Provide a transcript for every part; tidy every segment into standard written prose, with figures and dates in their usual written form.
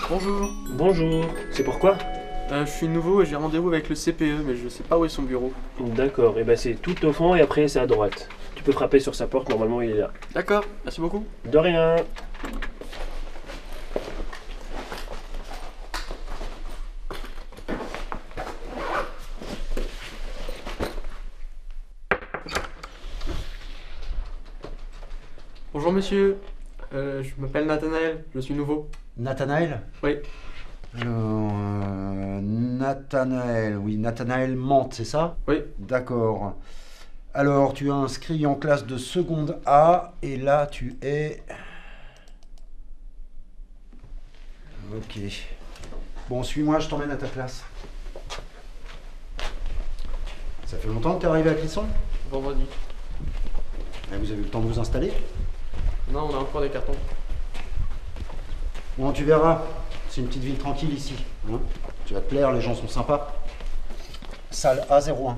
Bonjour. Bonjour, c'est pourquoi? Je suis nouveau et j'ai rendez-vous avec le CPE, mais je sais pas où est son bureau. D'accord, et ben c'est tout au fond et après c'est à droite. Tu peux frapper sur sa porte, normalement il est là. D'accord, merci beaucoup. De rien. Bonjour monsieur, je m'appelle Nathanaël, je suis nouveau. Nathanaël? Oui, Nathanaël, oui, Nathanaël Mante, c'est ça? oui, D'accord. Alors, tu es inscrit en classe de seconde A, et là, tu es... Ok. Bon, suis-moi, je t'emmène à ta classe. Ça fait longtemps que tu es arrivé à Clisson? vendredi. Vous avez eu le temps de vous installer? Non, on a encore des cartons. Bon, tu verras. C'est une petite ville tranquille ici. Hein, tu vas te plaire, les gens sont sympas. Salle A01.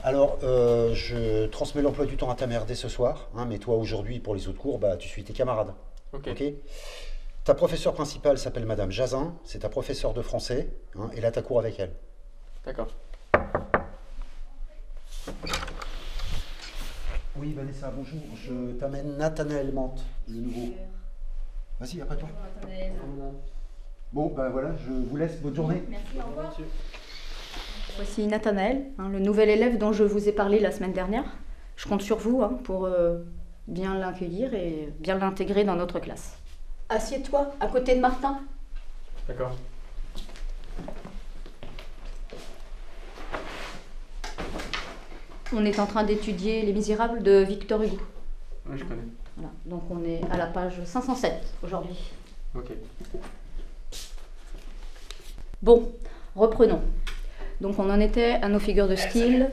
Alors, je transmets l'emploi du temps à ta mère dès ce soir. Hein, mais toi, aujourd'hui, pour les autres cours, bah, tu suis tes camarades. Ok. Ok. Ta professeure principale s'appelle Madame Jazin. C'est ta professeure de français. Hein, et là, tu as cours avec elle. D'accord. Oui, Vanessa, bonjour. Je t'amène Nathanaël Mante, le nouveau. Vas-y, après toi. Bon, ben voilà, je vous laisse. Bonne journée. Merci, au revoir. Voici Nathanaël, le nouvel élève dont je vous ai parlé la semaine dernière. Je compte sur vous pour bien l'accueillir et bien l'intégrer dans notre classe. Assieds-toi à côté de Martin. D'accord. On est en train d'étudier Les Misérables de Victor Hugo. Oui, je connais. Voilà. Donc on est à la page 507 aujourd'hui. Ok. Bon, reprenons. Donc on en était à nos figures de style.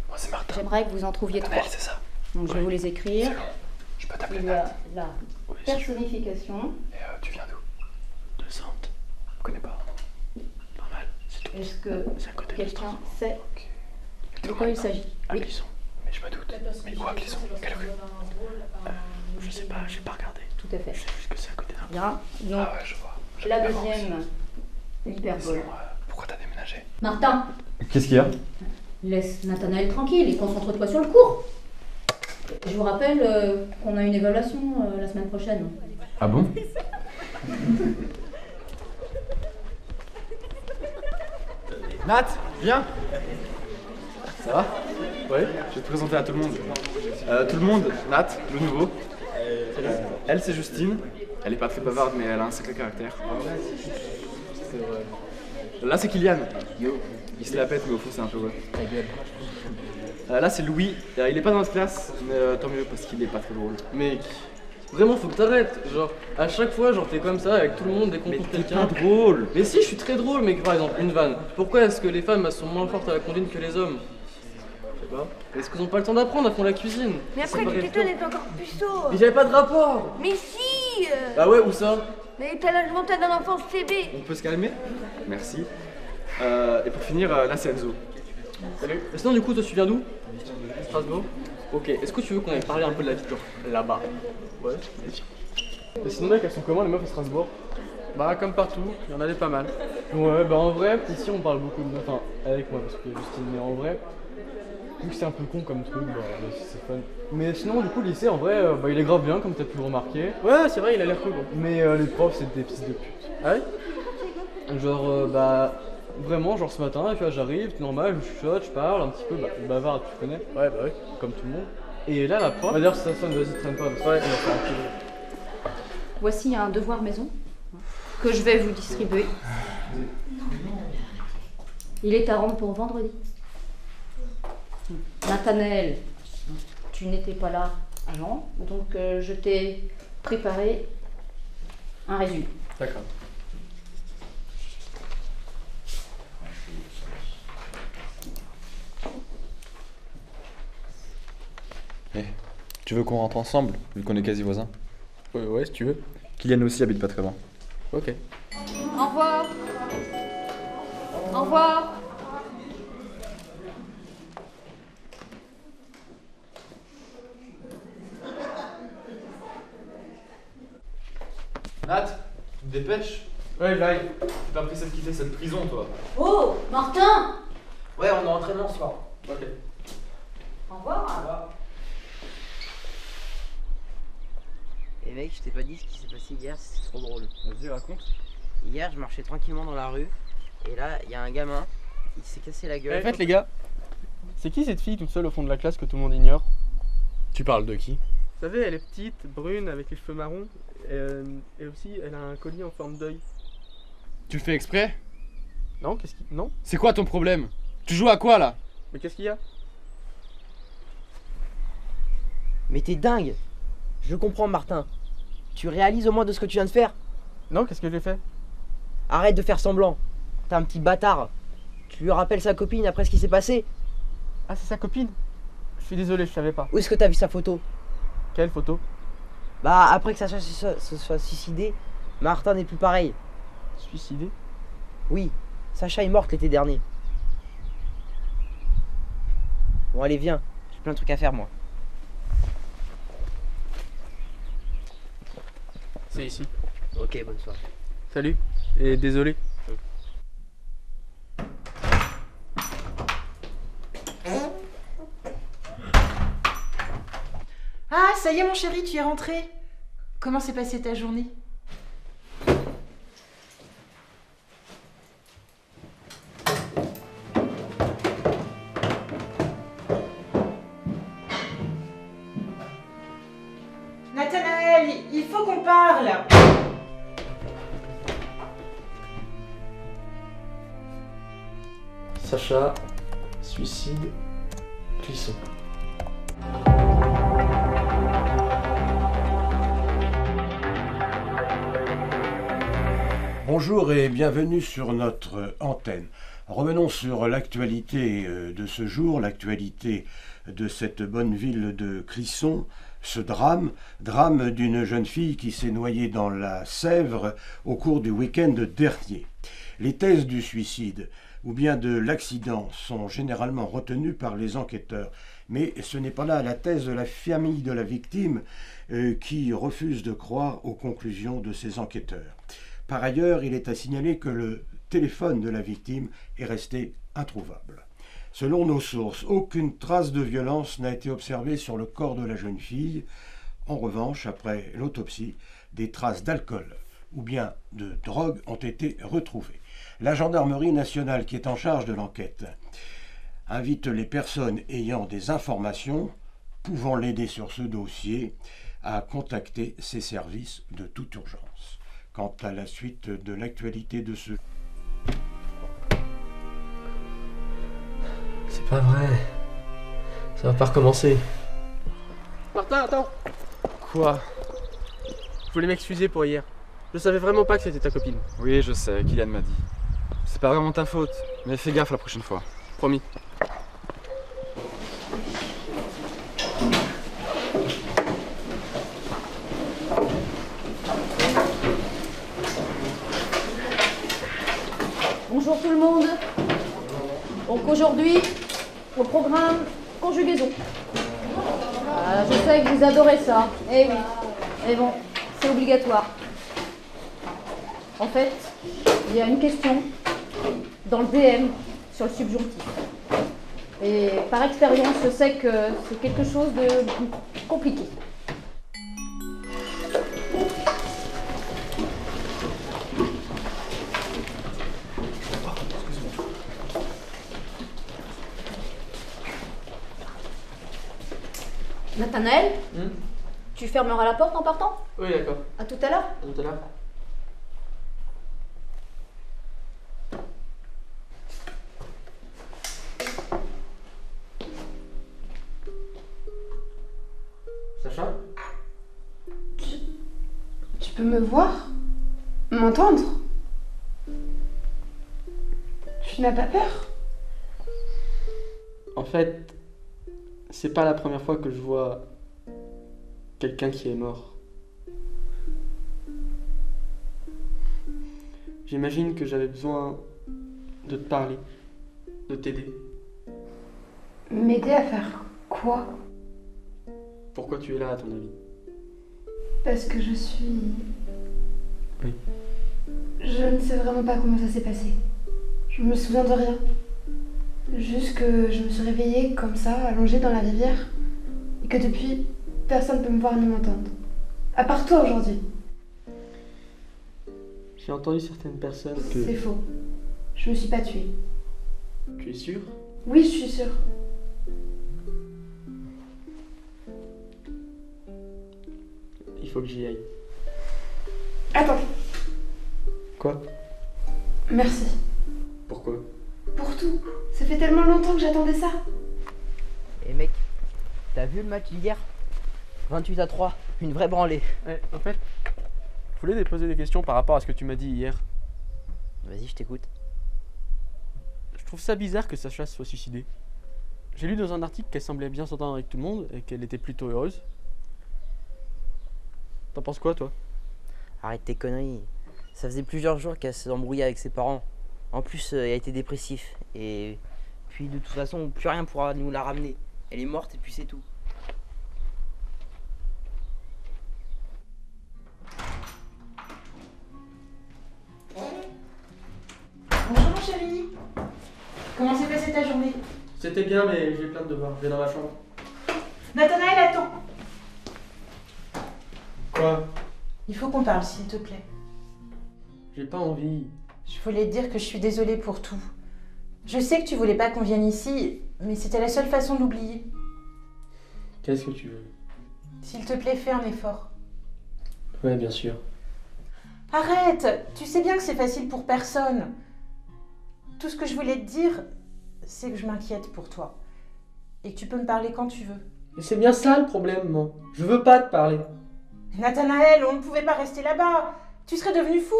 Moi c'est Martin. J'aimerais que vous en trouviez trois. C'est ça. Donc je vais vous les écrire. C'est long. Je peux t'appeler Il y a Nat. la Oui, si tu veux. personnification. Et tu viens d'où? De Sante. Je connais pas. Pas mal, c'est tout. Est-ce que C'est à côté de quelqu'un Strasbourg. sait Ok. de quoi il s'agit? À Oui. Clisson. Mais je me doute. Mais où à Clisson? Quelle rue? Je sais pas, j'ai pas regardé. Tout à fait. Je sais juste que c'est à côté d'un. Bien. Donc, Ah ouais, je vois. la J'avais pas deuxième Sinon, hyperbole. pourquoi t'as déménagé? Martin, Qu'est-ce qu'il y a? laisse Nathanaël tranquille et concentre-toi sur le cours. Je vous rappelle qu'on a une évaluation la semaine prochaine. Ah bon? Nat, viens. Ça va? Ouais, je vais te présenter à tout le monde. Tout le monde, Nat, le nouveau. Elle, c'est Justine. Elle est pas très bavarde, mais elle a un sacré caractère. C'est vrai. Là, c'est Kylian. Il se la pète, mais au fond, c'est un peu vrai. Ta gueule. Là, c'est Louis. Il est pas dans notre classe, mais tant mieux parce qu'il est pas très drôle. Mec, vraiment faut que t'arrêtes. Genre, à chaque fois, genre t'es comme ça avec tout le monde dès qu'on Mais trouve t'es quelqu'un. pas drôle. Mais si, je suis très drôle, mec. Par exemple, une vanne. Pourquoi est-ce que les femmes elles sont moins fortes à la conduite que les hommes? Je sais pas. Est-ce qu'ils ont pas le temps d'apprendre à fond la cuisine? Mais Ça après, me tu paraît t'étonnes dur. d'être encore puceau. Mais j'avais pas de rapport. Mais si Bah ouais, où ça? Mais t'as l'âge mental d'un enfant CB. On peut se calmer? Merci. Et pour finir, là, c'est Enzo. Salut. Mais sinon, du coup, toi, tu viens d'où? Strasbourg. Ok, est-ce que tu veux qu'on aille parler un peu de la vie, genre là-bas? Ouais. Et sinon, mec, elles sont comment les meufs à Strasbourg? Bah, comme partout, il y en avait pas mal. Ouais, bah en vrai, ici on parle beaucoup de meufs, enfin avec moi parce que Justine, mais en vrai, vu que c'est un peu con comme truc, bah c'est fun. Mais sinon, du coup, le lycée en vrai, bah il est grave bien comme t'as pu le remarquer. Ouais, c'est vrai, il a l'air cool. Gros. Mais les profs, c'est des fils de pute. Ah ouais? Genre, bah, vraiment, genre ce matin, tu vois, j'arrive, c'est normal, je chuchote, je parle un petit peu, bah, je bavarde, tu connais. Ouais, bah oui. Comme tout le monde. Et là, la prof. On va dire ça sonne, vas-y, traîne pas parce que Ouais. on va faire un peu. Voici un devoir maison que je vais vous distribuer. Il est à rendre pour vendredi. Nathanaël, tu n'étais pas là avant, donc je t'ai préparé un résumé. D'accord. Tu veux qu'on rentre ensemble, vu qu'on est quasi voisins? Ouais, si tu veux. Kylian aussi habite pas très loin. Ok. Au revoir. Au revoir. Nat, tu te dépêches. Ouais, j'arrive. T'as pas pris celle qui fait cette prison, toi. Oh, Martin! Ouais, on est en entraînement ce soir. Ok. Au revoir. Et mec, je t'ai pas dit ce qui s'est passé hier, c'est trop drôle. Vas-y, raconte. Hier, je marchais tranquillement dans la rue, et là, il y a un gamin, il s'est cassé la gueule. En fait, les gars, c'est qui cette fille toute seule au fond de la classe que tout le monde ignore? Tu parles de qui? Vous savez, elle est petite, brune, avec les cheveux marrons, et aussi, elle a un collier en forme d'œil. Tu le fais exprès? Non, qu'est-ce qui... Non? C'est quoi ton problème? Tu joues à quoi là? Mais qu'est-ce qu'il y a? Mais t'es dingue! Je comprends, Martin. Tu réalises au moins de ce que tu viens de faire? Non, qu'est-ce que j'ai fait? Arrête de faire semblant. T'es un petit bâtard. Tu lui rappelles sa copine après ce qui s'est passé? Ah, c'est sa copine? Je suis désolé, je savais pas. Où est-ce que t'as vu sa photo? Quelle photo? Bah, après que Sacha se soit suicidé, Martin n'est plus pareil. Suicidé? Oui, Sacha est morte l'été dernier. Bon, allez, viens. J'ai plein de trucs à faire, moi. C'est ici. Ok, bonne soirée. Salut, et désolé. Ah, ça y est mon chéri, tu es rentré. Comment s'est passée ta journée? Nathanaël, il faut qu'on parle. Sacha, suicide, Clisson. Bonjour et bienvenue sur notre antenne. Revenons sur l'actualité de ce jour, l'actualité de cette bonne ville de Clisson, ce drame d'une jeune fille qui s'est noyée dans la Sèvre au cours du week-end dernier. Les thèses du suicide ou bien de l'accident sont généralement retenues par les enquêteurs, mais ce n'est pas là la thèse de la famille de la victime qui refuse de croire aux conclusions de ces enquêteurs. Par ailleurs, il est à signaler que le téléphone de la victime est resté introuvable. Selon nos sources, aucune trace de violence n'a été observée sur le corps de la jeune fille. En revanche, après l'autopsie, des traces d'alcool ou bien de drogue ont été retrouvées. La gendarmerie nationale, qui est en charge de l'enquête, invite les personnes ayant des informations pouvant l'aider sur ce dossier à contacter ses services de toute urgence. Quant à la suite de l'actualité de ce... C'est pas vrai. Ça va pas recommencer. Martin, attends. Quoi? Je voulais m'excuser pour hier. Je savais vraiment pas que c'était ta copine. Oui, je sais, Kylian m'a dit. C'est pas vraiment ta faute, mais fais gaffe la prochaine fois. Promis. Bonjour tout le monde. Donc aujourd'hui, au programme conjugaison. Je sais que vous adorez ça. Eh oui. Mais bon, c'est obligatoire. En fait, il y a une question dans le BM sur le subjonctif. Et par expérience, je sais que c'est quelque chose de compliqué. Nathanaël, tu fermeras la porte en partant? Oui, d'accord. À tout à l'heure. À tout à l'heure. Sacha? Tu peux me voir? M'entendre? Tu n'as pas peur? En fait, c'est pas la première fois que je vois quelqu'un qui est mort. J'imagine que j'avais besoin de te parler, de t'aider. M'aider à faire quoi? Pourquoi tu es là, à ton avis? Parce que je suis... Oui. Je ne sais vraiment pas comment ça s'est passé. Je me souviens de rien. Juste que je me suis réveillée comme ça, allongée dans la rivière, et que depuis, personne ne peut me voir ni m'entendre. À part toi aujourd'hui. J'ai entendu certaines personnes que... C'est faux. Je me suis pas tuée. Tu es sûr? Oui, je suis sûre. Il faut que j'y aille. Attends. Quoi? Merci. Pourquoi? Pour tout. Ça fait tellement longtemps que j'attendais ça. Et mec, t'as vu le match d'hier? 28-3, une vraie branlée. Ouais, en fait, je voulais te poser des questions par rapport à ce que tu m'as dit hier. Vas-y, je t'écoute. Je trouve ça bizarre que Sacha soit suicidée. J'ai lu dans un article qu'elle semblait bien s'entendre avec tout le monde et qu'elle était plutôt heureuse. T'en penses quoi, toi? Arrête tes conneries. Ça faisait plusieurs jours qu'elle s'est embrouillée avec ses parents. En plus, elle a été dépressif. Et puis, de toute façon, plus rien pourra nous la ramener. Elle est morte et puis c'est tout. Bonjour mon chéri. Comment s'est passée ta journée? C'était bien, mais j'ai plein de devoirs. Je vais dans ma chambre. Nathanaël, attends. Quoi? Il faut qu'on parle, s'il te plaît. J'ai pas envie. Je voulais te dire que je suis désolée pour tout. Je sais que tu voulais pas qu'on vienne ici, mais c'était la seule façon d'oublier. Qu'est-ce que tu veux? S'il te plaît, fais un effort. Ouais, bien sûr. Arrête! Tu sais bien que c'est facile pour personne. Tout ce que je voulais te dire, c'est que je m'inquiète pour toi. Et que tu peux me parler quand tu veux. Mais c'est bien ça le problème, moi. Je veux pas te parler. Nathanaël, on ne pouvait pas rester là-bas. Tu serais devenu fou.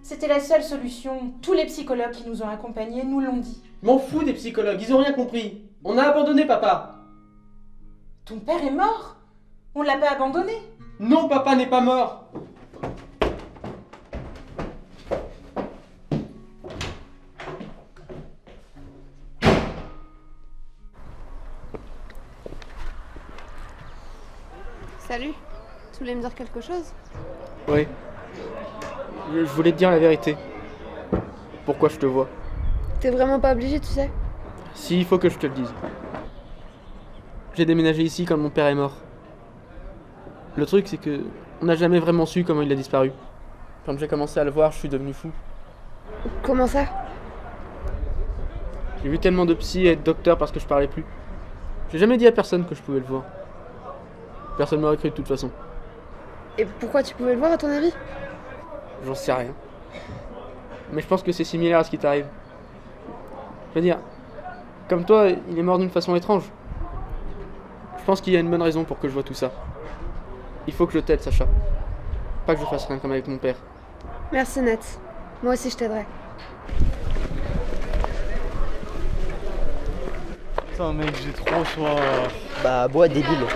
C'était la seule solution. Tous les psychologues qui nous ont accompagnés nous l'ont dit. Je m'en fous des psychologues, ils ont rien compris. On a abandonné papa. Ton père est mort? On l'a pas abandonné? Non, papa n'est pas mort. Salut, tu voulais me dire quelque chose? Oui. Je voulais te dire la vérité. Pourquoi je te vois? T'es vraiment pas obligé, tu sais. Si, il faut que je te le dise. J'ai déménagé ici quand mon père est mort. Le truc, c'est que on n'a jamais vraiment su comment il a disparu. Quand j'ai commencé à le voir, je suis devenu fou. Comment ça? J'ai vu tellement de psy et de docteurs parce que je parlais plus. J'ai jamais dit à personne que je pouvais le voir. Personne m'aurait cru de toute façon. Et pourquoi tu pouvais le voir à ton avis? J'en sais rien. Mais je pense que c'est similaire à ce qui t'arrive. Je veux dire, comme toi, il est mort d'une façon étrange. Je pense qu'il y a une bonne raison pour que je vois tout ça. Il faut que je t'aide, Sacha. Pas que je fasse rien comme avec mon père. Merci, Nat. Moi aussi, je t'aiderai. Putain, mec, j'ai trop soif. Bah, bois, débile.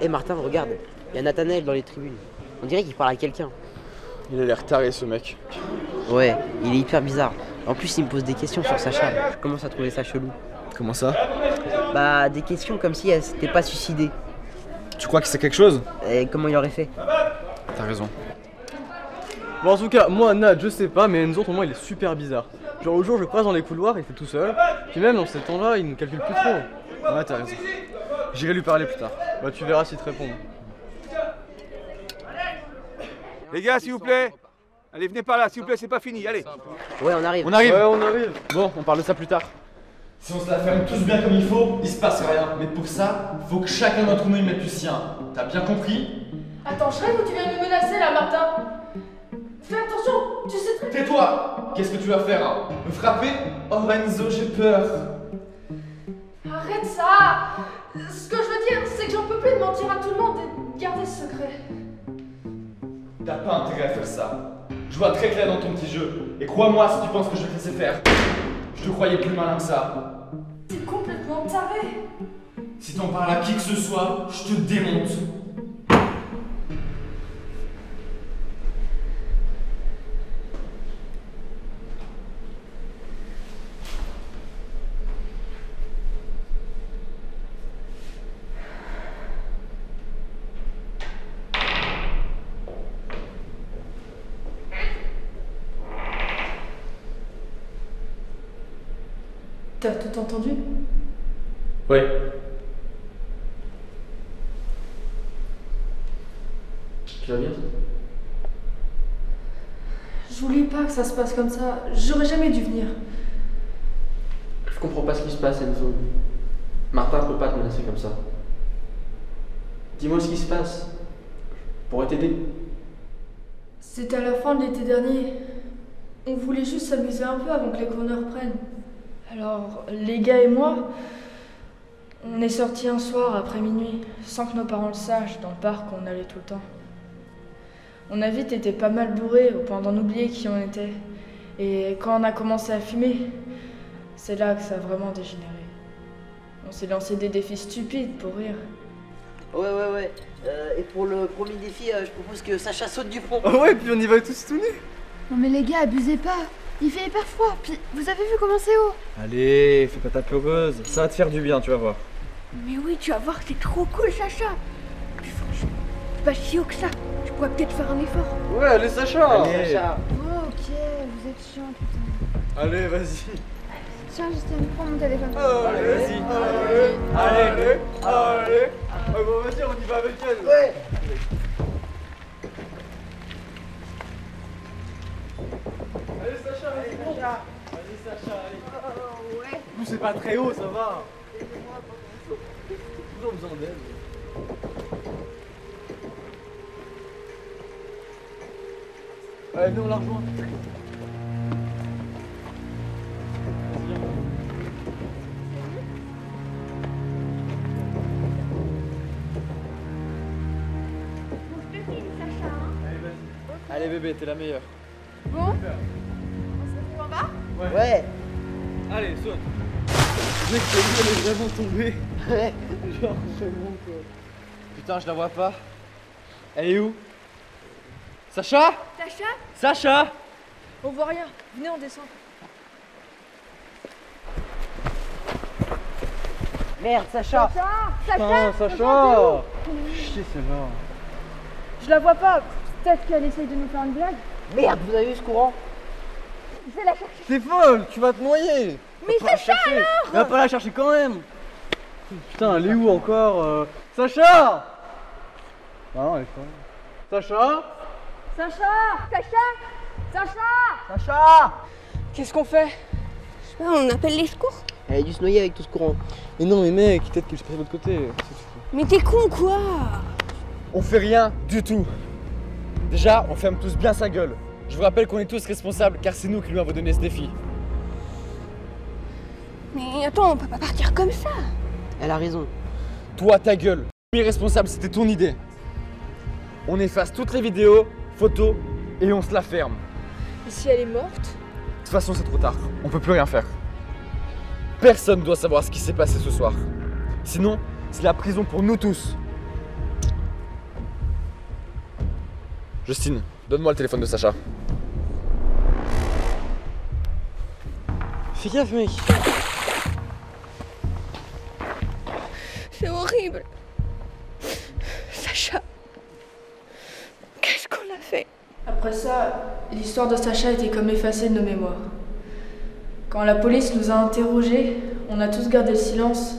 Eh Martin, regarde. Il y a Nathanaël dans les tribunes. On dirait qu'il parle à quelqu'un. Il a l'air taré, ce mec. Ouais, il est hyper bizarre. En plus, il me pose des questions sur Sacha. Je commence à trouver ça chelou. Comment ça? Bah, des questions comme si elle s'était pas suicidée. Tu crois que c'est quelque chose? Et comment il aurait fait? T'as raison. Bon, en tout cas, moi, Nat, je sais pas, mais Enzo, pour moi, il est super bizarre. Genre, au jour, je le croise dans les couloirs, il fait tout seul. Puis même, dans ces temps-là, il ne calcule plus trop. Ouais, t'as raison. J'irai lui parler plus tard. Bah, tu verras s'il te répond. Les gars, s'il vous plaît. Allez, venez par là, s'il vous plaît, c'est pas fini, allez. Ouais, on arrive. On arrive. Ouais, on arrive. Bon, on parle de ça plus tard. Si on se la ferme tous bien comme il faut, il se passe rien. Mais pour ça, faut que chacun d'entre nous y mette du sien. T'as bien compris? Attends, je rêve ou tu viens de me menacer là, Martin? Fais attention, tu sais très... Tais-toi! Qu'est-ce que tu vas faire, hein? Me frapper? Oh Renzo, j'ai peur. Arrête ça! Ce que je veux dire, c'est que j'en peux plus de mentir à tout le monde et de garder ce secret. T'as pas intérêt à faire ça. Je vois très clair dans ton petit jeu. Et crois-moi si tu penses que je vais te laisser faire. Je te croyais plus malin que ça. T'es complètement taré. Si t'en parles à qui que ce soit, je te démonte. T'as tout entendu? Ouais. Tu vas bien? Je voulais pas que ça se passe comme ça. J'aurais jamais dû venir. Je comprends pas ce qui se passe, Enzo. Martin peut pas te menacer comme ça. Dis-moi ce qui se passe. Je pourrais t'aider. C'était à la fin de l'été dernier. On voulait juste s'amuser un peu avant que les cours ne reprennent. Alors, les gars et moi, on est sortis un soir après minuit, sans que nos parents le sachent, dans le parc où on allait tout le temps. On a vite été pas mal bourrés, au point d'en oublier qui on était. Et quand on a commencé à fumer, c'est là que ça a vraiment dégénéré. On s'est lancé des défis stupides pour rire. Ouais. Et pour le premier défi, je propose que Sacha saute du pont. Ah ouais, puis on y va tous tout nus. Non mais les gars, abusez pas. Il fait hyper froid, puis vous avez vu comment c'est haut. Allez, fais pas ta peureuse. Ça va te faire du bien, tu vas voir. Mais oui, tu vas voir, c'est trop cool, Sacha. Puis franchement, c'est pas si haut que ça. Tu pourrais peut-être faire un effort. Ouais, allez, Sacha. Allez, Sacha. Oh, ok, vous êtes chiant, putain. Allez, vas-y. Tiens, Justin, prends mon téléphone. Allez, vas-y. Allez. Ah bon, vas-y, on y va avec elle. Ouais. Allez, Sacha, vas-y. Allez, Sacha, allez. Ouais. Nous, c'est pas très haut, ça va. Toujours besoin d'aide. Allez, nous, on la rejoint. Allez bébé, t'es la meilleure. Bon, on se retrouve en bas? Ouais. Allez, saute. Mec, elle est vraiment tombée. Ouais. Genre, vraiment quoi. Putain, je la vois pas. Elle est où? Sacha? Sacha? On voit rien. Venez, on descend. Merde, Sacha. Putain, Sacha. Chier, celle-là. Je la vois pas. Peut-être qu'elle essaye de nous faire une blague. Merde, vous avez vu ce courant? Je vais la chercher. T'es folle, tu vas te noyer. Mais Sacha alors! Va pas la chercher quand même. Putain, elle est où encore Sacha? Ah non, elle est pas là. Sacha? Sacha. Qu'est-ce qu'on fait? Je sais pas, on appelle les secours. Elle a dû se noyer avec tout ce courant. Mais non, mais mec, peut-être qu'il se passe de l'autre côté. Mais t'es con quoi? On fait rien du tout. Déjà, on ferme tous bien sa gueule. Je vous rappelle qu'on est tous responsables car c'est nous qui lui avons donné ce défi. Mais attends, on peut pas partir comme ça. Elle a raison. Toi, ta gueule. Le responsable, c'était ton idée. On efface toutes les vidéos, photos et on se la ferme. Et si elle est morte? De toute façon, c'est trop tard. On peut plus rien faire. Personne doit savoir ce qui s'est passé ce soir. Sinon, c'est la prison pour nous tous. Justine, donne-moi le téléphone de Sacha. Fais gaffe, mec. C'est horrible. Sacha. Qu'est-ce qu'on a fait? Après ça, l'histoire de Sacha était comme effacée de nos mémoires. Quand la police nous a interrogés, on a tous gardé le silence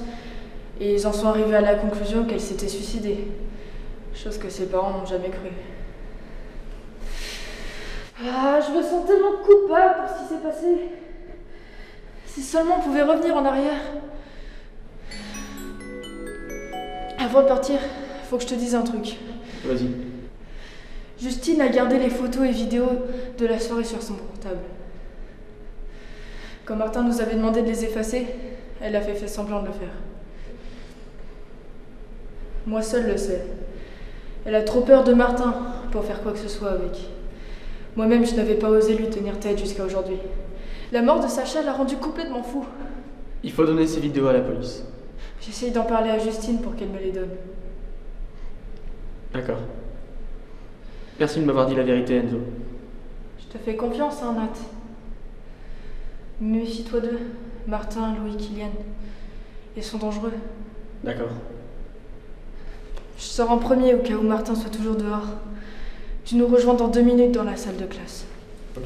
et ils en sont arrivés à la conclusion qu'elle s'était suicidée. Chose que ses parents n'ont jamais cru. Ah, je me sens tellement coupable pour ce qui s'est passé. Si seulement on pouvait revenir en arrière. Avant de partir, faut que je te dise un truc. Vas-y. Justine a gardé les photos et vidéos de la soirée sur son portable. Quand Martin nous avait demandé de les effacer, elle a fait semblant de le faire. Moi seule le sais. Elle a trop peur de Martin pour faire quoi que ce soit avec. Moi-même, je n'avais pas osé lui tenir tête jusqu'à aujourd'hui. La mort de Sacha l'a rendu complètement fou. Il faut donner ces vidéos à la police. J'essaye d'en parler à Justine pour qu'elle me les donne. D'accord. Merci de m'avoir dit la vérité, Enzo. Je te fais confiance, hein, Nat. Méfie-toi d'eux. Martin, Louis, Kylian. Ils sont dangereux. D'accord. Je sors en premier au cas où Martin soit toujours dehors. Tu nous rejoins dans 2 minutes dans la salle de classe. Ok.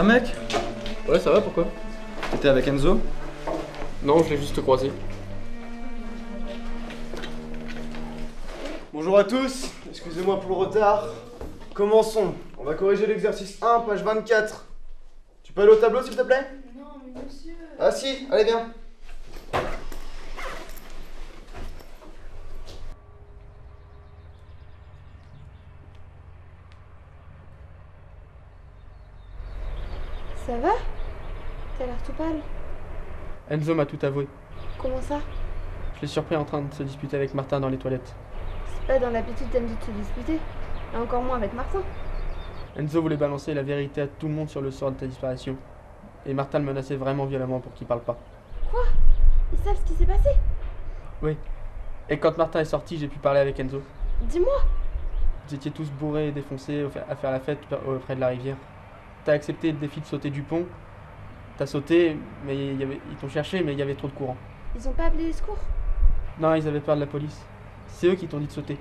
va mec? Ouais, ça va, pourquoi? T'étais avec Enzo? Non, je l'ai juste croisé. Bonjour à tous, excusez-moi pour le retard. Commençons. On va corriger l'exercice 1, page 24. Tu peux aller au tableau s'il te plaît? Non, mais monsieur... Ah si, allez viens. Ça va? T'as l'air tout pâle. Enzo m'a tout avoué. Comment ça? Je l'ai surpris en train de se disputer avec Martin dans les toilettes. C'est pas dans l'habitude d'Enzo de se disputer. Et encore moins avec Martin. Enzo voulait balancer la vérité à tout le monde sur le sort de ta disparition. Et Martin le menaçait vraiment violemment pour qu'il parle pas. Quoi? Ils savent ce qui s'est passé? Oui. Et quand Martin est sorti, j'ai pu parler avec Enzo. Dis-moi! Vous étiez tous bourrés et défoncés à faire la fête près de la rivière. T'as accepté le défi de sauter du pont. T'as sauté, mais ils t'ont cherché, mais il y avait trop de courant. Ils ont pas appelé les secours? Non, ils avaient peur de la police. C'est eux qui t'ont dit de sauter.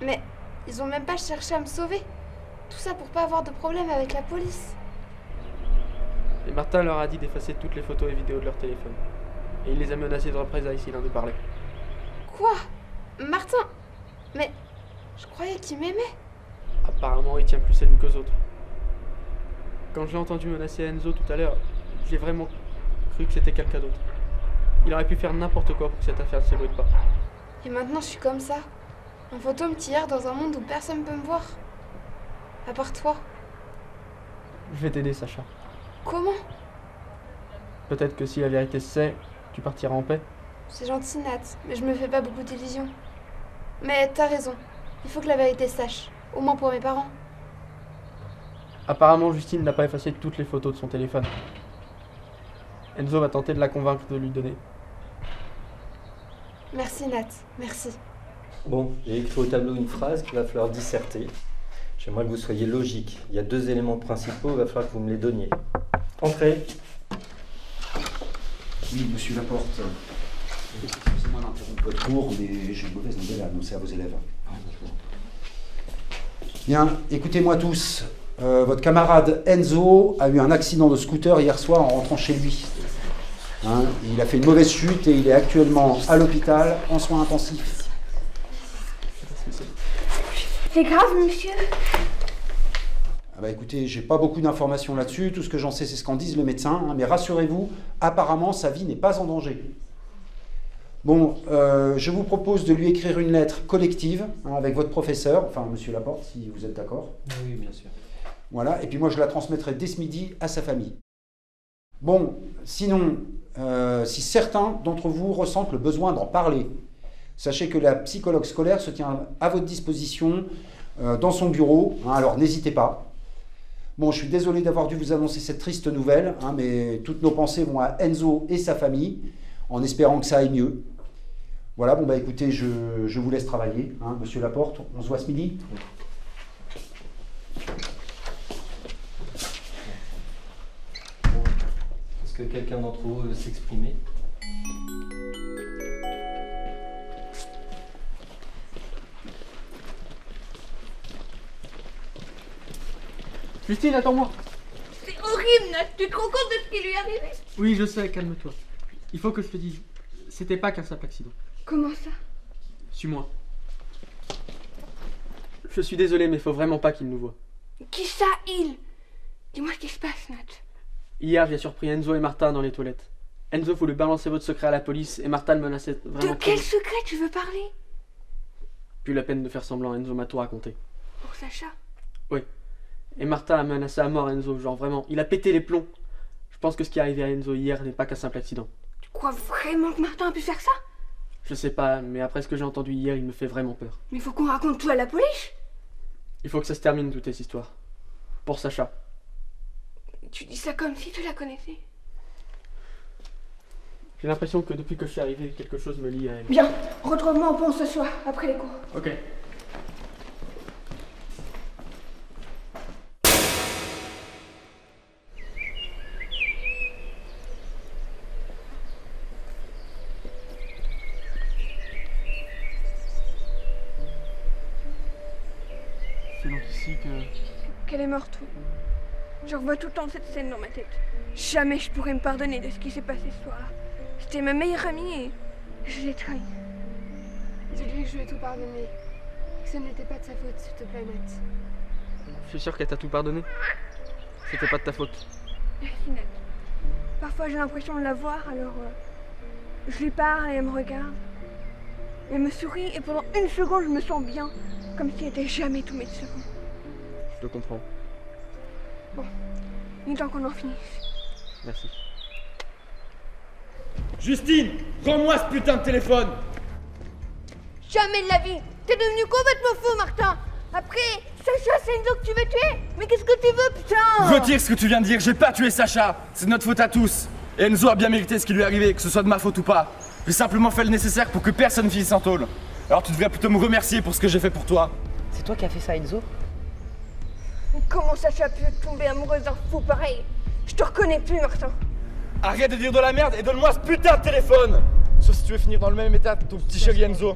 Mais ils ont même pas cherché à me sauver. Tout ça pour pas avoir de problème avec la police. Et Martin leur a dit d'effacer toutes les photos et vidéos de leur téléphone. Et il les a menacés de représailles s'il en eux parlait. Quoi? Martin? Mais je croyais qu'il m'aimait. Apparemment, il tient plus à lui qu'aux autres. Quand je l'ai entendu menacer Enzo tout à l'heure, j'ai vraiment cru que c'était quelqu'un d'autre. Il aurait pu faire n'importe quoi pour que cette affaire ne s'ébruite pas. Et maintenant je suis comme ça. Un fantôme tire dans un monde où personne peut me voir. À part toi. Je vais t'aider, Sacha. Comment? Peut-être que si la vérité se sait, tu partiras en paix. C'est gentil, Nat, mais je me fais pas beaucoup d'illusions. Mais t'as raison. Il faut que la vérité se sache. Au moins pour mes parents. Apparemment, Justine n'a pas effacé toutes les photos de son téléphone. Enzo va tenter de la convaincre de lui donner. Merci, Nat. Merci. Bon, j'ai écrit au tableau une phrase qu'il va falloir disserter. J'aimerais que vous soyez logique. Il y a 2 éléments principaux, il va falloir que vous me les donniez. Entrez. Oui, monsieur Laporte. Excusez-moi d'interrompre votre cours, mais j'ai une mauvaise nouvelle à annoncer à vos élèves. Bien, écoutez-moi tous. Votre camarade Enzo a eu un accident de scooter hier soir en rentrant chez lui. Hein, il a fait une mauvaise chute et il est actuellement à l'hôpital en soins intensifs. C'est grave, monsieur. Ah bah écoutez, j'ai pas beaucoup d'informations là-dessus. Tout ce que j'en sais, c'est ce qu'en disent les médecins. Hein, mais rassurez-vous, apparemment, sa vie n'est pas en danger. Bon, je vous propose de lui écrire une lettre collective hein, avec votre professeur, enfin monsieur Laporte, si vous êtes d'accord. Oui, bien sûr. Voilà, et puis moi je la transmettrai dès ce midi à sa famille. Bon, sinon, si certains d'entre vous ressentent le besoin d'en parler, sachez que la psychologue scolaire se tient à votre disposition dans son bureau, hein, alors n'hésitez pas. Bon, je suis désolé d'avoir dû vous annoncer cette triste nouvelle, hein, mais toutes nos pensées vont à Enzo et sa famille, en espérant que ça aille mieux. Voilà, bon bah écoutez, je vous laisse travailler, hein, monsieur Laporte, on se voit ce midi. Est-ce que quelqu'un d'entre vous veut s'exprimer? Justine, attends-moi. C'est horrible, Nat. Tu te rends compte de ce qui lui est arrivé? Oui, je sais, calme-toi. Il faut que je te dise, c'était pas qu'un simple accident. Comment ça? Suis-moi. Je suis désolé, mais faut vraiment pas qu'il nous voie. Qui ça, il? Dis-moi ce qui se passe, Nat. Hier, j'ai surpris Enzo et Martin dans les toilettes. Enzo voulait balancer votre secret à la police et Martin le menaçait vraiment. De quel secret tu veux parler? Plus la peine de faire semblant, Enzo m'a tout raconté. Pour Sacha? Oui. Et Martin a menacé à mort Enzo, genre vraiment. Il a pété les plombs. Je pense que ce qui est arrivé à Enzo hier n'est pas qu'un simple accident. Tu crois vraiment que Martin a pu faire ça? Je sais pas, mais après ce que j'ai entendu hier, il me fait vraiment peur. Mais faut qu'on raconte tout à la police. Il faut que ça se termine, toute cette histoire. Pour Sacha. Tu dis ça comme si tu la connaissais. J'ai l'impression que depuis que je suis arrivé, quelque chose me lie à elle. Bien, retrouve-moi au pont ce soir, après les cours. Ok. C'est donc ici que... Qu'elle est morte, oui. Je revois tout le temps cette scène dans ma tête. Jamais je pourrais me pardonner de ce qui s'est passé ce soir-là. C'était ma meilleure amie et je l'ai trahi. Dis-lui que je lui ai tout pardonné. Que ce n'était pas de sa faute, s'il te plaît, Nat. Je suis sûr qu'elle t'a tout pardonné. C'était pas de ta faute. Merci, Nat. Parfois j'ai l'impression de la voir, alors je lui parle et elle me regarde. Elle me sourit et pendant une seconde je me sens bien, comme si elle n'était jamais tombée de ce vent. Je le comprends. Bon, il est temps qu'on en finisse. Merci. Justine, rends-moi ce putain de téléphone! Jamais de la vie. T'es devenu complètement fou, Martin. Après, Sacha, c'est Enzo que tu veux tuer? Mais qu'est-ce que tu veux, putain? Retire ce que tu viens de dire, j'ai pas tué Sacha! C'est de notre faute à tous! Et Enzo a bien mérité ce qui lui est arrivé, que ce soit de ma faute ou pas. J'ai simplement fait le nécessaire pour que personne finisse en tôle. Alors tu devrais plutôt me remercier pour ce que j'ai fait pour toi. C'est toi qui as fait ça, Enzo? Comment Sacha a pu tomber amoureuse d'un fou pareil? Je te reconnais plus, Martin. Arrête de dire de la merde et donne-moi ce putain de téléphone! Sauf si tu veux finir dans le même état que ton petit chéri Enzo.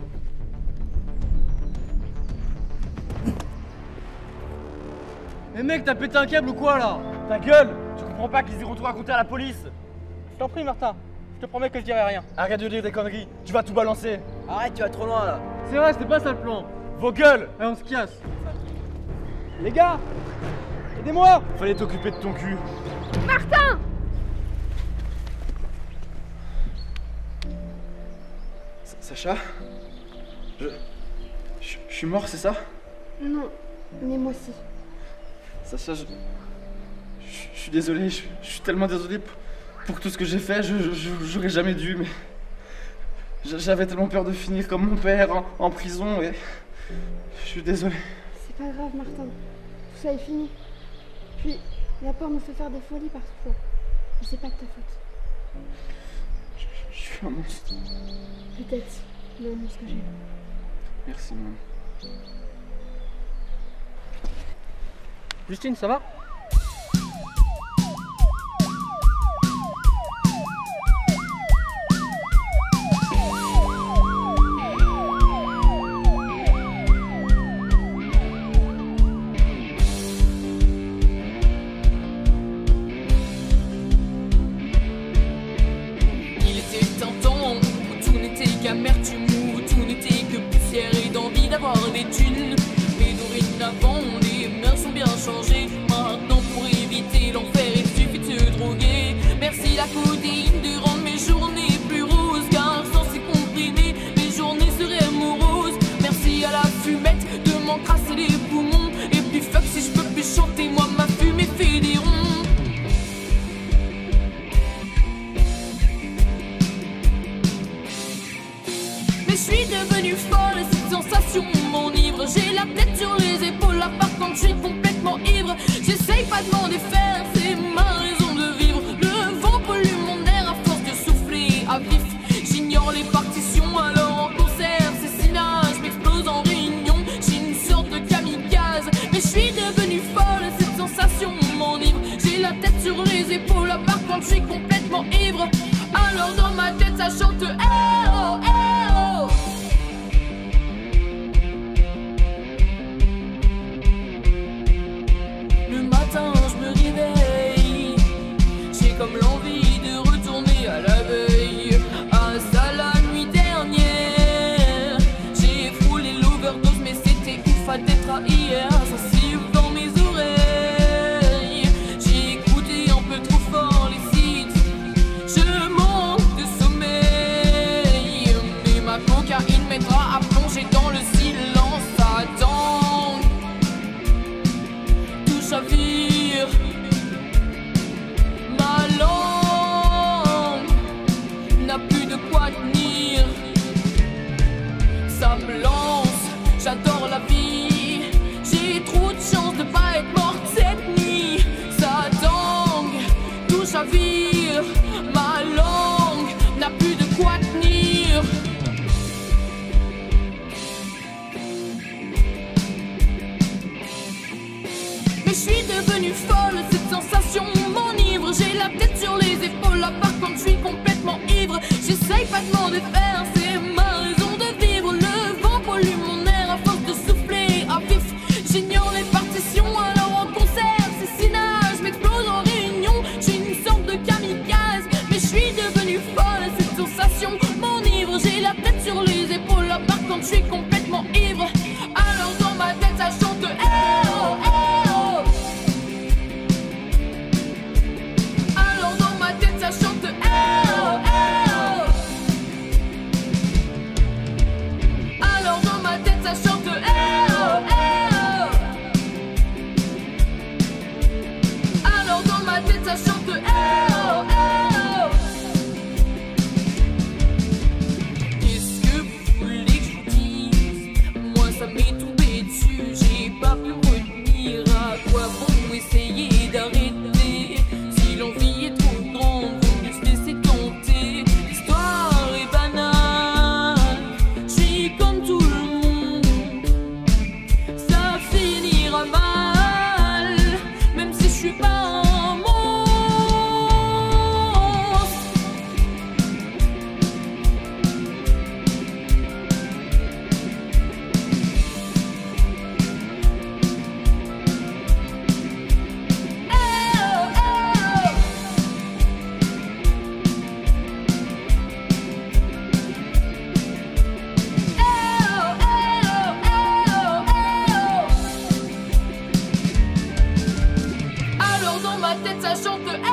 Mais mec, t'as pété un câble ou quoi là? Ta gueule! Tu comprends pas qu'ils iront tout raconter à la police? Je t'en prie, Martin. Je te promets que je dirai rien. Arrête de dire des conneries, tu vas tout balancer. Arrête, tu vas trop loin là. C'est vrai, c'était pas ça le plan. Vos gueules! Allez, on se casse. Les gars, aidez-moi! Fallait t'occuper de ton cul. Martin! Sacha? Je suis mort, c'est ça? Non, mais moi aussi. Sacha, je suis désolé, je suis tellement désolé pour tout ce que j'ai fait, j'aurais jamais dû, mais j'avais tellement peur de finir comme mon père en prison et je suis désolé. C'est pas grave, Martin. Tout ça est fini. Puis, la peur me fait faire des folies parfois. Mais c'est pas de ta faute. Je suis un monstre. Peut-être, mais un monstre que j'ai. Merci, maman. Justine, ça va? Il était un temps où tout n'était qu'amertume, où tout n'était que poussière et d'envie d'avoir des thunes. Mais dorénavant, les mœurs sont bien changées. Maintenant, pour éviter l'enfer, il suffit de se droguer. Merci la codéine de rendre mes journées plus roses, car sans ces comprimés, mes journées seraient moroses. Merci à la fumette de m'encrasser les poumons. Et puis fuck si je peux plus chanter, moi ma fumée fait des ronds. Mais je suis devenue folle, cette sensation m'enivre. J'ai la tête sur les épaules, là par contre je suis complètement ivre. J'essaye pas de m'en défaire, c'est ma raison de vivre. Le vent pollue mon air à force de souffler à vif. J'ignore les partitions, alors en concert c'est cinéma, je m'explose en réunion. J'ai une sorte de kamikaze. Mais je suis devenue folle, cette sensation m'enivre. J'ai la tête sur les épaules, là par contre je suis complètement ivre. Alors dans ma tête ça chante eh oh, eh oh. Le matin je me réveille, j'ai comme l'envie de retourner à la veille. Ah ça la nuit dernière, j'ai frôlé l'overdose mais c'était ouf à d'être à hier. Ça siffle dans mes oreilles, j'ai écouté un peu trop fort les sites. Je manque de sommeil, mais ma cocaïne m'aidera à plonger dans le silence. Attends, tout chavire, ma langue n'a plus de quoi tenir. Ça me lance, j'adore la vie, j'ai trop de chance de pas être morte cette nuit. Ça tangue, tout chavire, ma langue n'a plus de quoi tenir. Mais je suis devenue folle, cette sensation m'enivre. J'ai la tête sur les épaules, là par contre je suis complètement ivre. J'essaye pas de m'en défaire, c'est ma raison de vivre. Le vent pollue mon air à force de souffler à vif. J'ignore les partitions, alors en concert c'est cinéma, je m'exprime. ma tête, ça chante